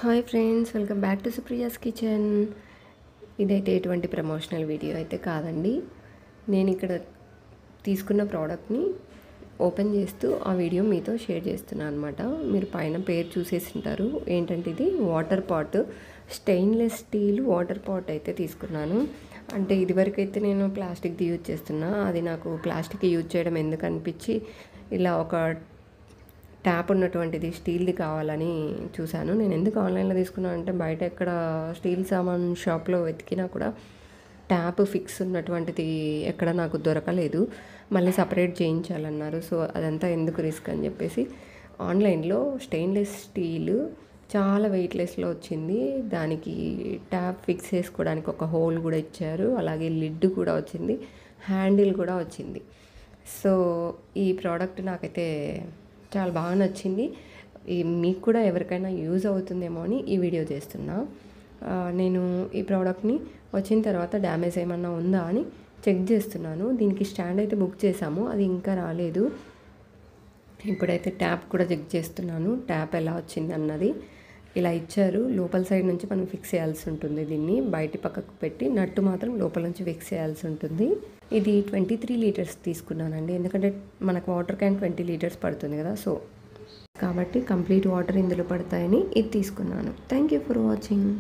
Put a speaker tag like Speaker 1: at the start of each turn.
Speaker 1: Hi friends, welcome back to Supriya's kitchen. ఇదైతే ఎటువంటి promotional video అయితే కాదండి. నేను ఇక్కడ తీసుకున్న ప్రోడక్ట్ని ఓపెన్ చేస్తూ ఆ వీడియో మీతో షేర్ చేస్తున్నాను అనమాట. మీరు పైన పేరు చూసేసింటారు. ఏంటంటే ఇది water pot, stainless steel water pot అయితే తీసుకున్నాను. అంటే ఇదివరకు అయితే నేను ప్లాస్టిక్ది యూజ్ చేస్తున్నా. అది నాకు ప్లాస్టిక్ యూజ్ చేయడం ఎందుకు అనిపించి ఇలా ఒక ట్యాప్ ఉన్నటువంటిది స్టీల్ది కావాలని చూశాను. నేను ఎందుకు ఆన్లైన్లో తీసుకున్నాను అంటే బయట ఎక్కడ స్టీల్ సామాన్ షాప్లో వెతికినా కూడా ట్యాప్ ఫిక్స్ ఉన్నటువంటిది ఎక్కడ నాకు దొరకలేదు. మళ్ళీ సపరేట్ చేయించాలన్నారు. సో అదంతా ఎందుకు రిస్క్ అని చెప్పేసి ఆన్లైన్లో స్టెయిన్లెస్ స్టీల్ చాలా వెయిట్లెస్లో వచ్చింది. దానికి ట్యాప్ ఫిక్స్ చేసుకోవడానికి ఒక హోల్ కూడా ఇచ్చారు. అలాగే లిడ్ కూడా వచ్చింది, హ్యాండిల్ కూడా వచ్చింది. సో ఈ ప్రోడక్ట్ నాకైతే చాలా బాగా నచ్చింది. మీకు కూడా ఎవరికైనా యూజ్ అవుతుందేమో అని ఈ వీడియో చేస్తున్నా. నేను ఈ ప్రోడక్ట్ని వచ్చిన తర్వాత డ్యామేజ్ ఏమన్నా ఉందా అని చెక్ చేస్తున్నాను. దీనికి స్టాండ్ అయితే బుక్ చేసాము, అది ఇంకా రాలేదు. ఇప్పుడైతే ట్యాప్ కూడా చెక్ చేస్తున్నాను, ట్యాప్ ఎలా వచ్చింది అన్నది. ఇలా ఇచ్చారు. లోపల సైడ్ నుంచి మనం ఫిక్స్ చేయాల్సి ఉంటుంది. దీన్ని బయటి పక్కకు పెట్టి నట్టు మాత్రం లోపల నుంచి ఫిక్స్ చేయాల్సి ఉంటుంది. ఇది 23 లీటర్స్ తీసుకున్నానండి. ఎందుకంటే మనకు వాటర్ క్యాన్ 20 లీటర్స్ పడుతుంది కదా. సో కాబట్టి కంప్లీట్ వాటర్ ఇందులో పడతాయని ఇది తీసుకున్నాను. Thank you for watching.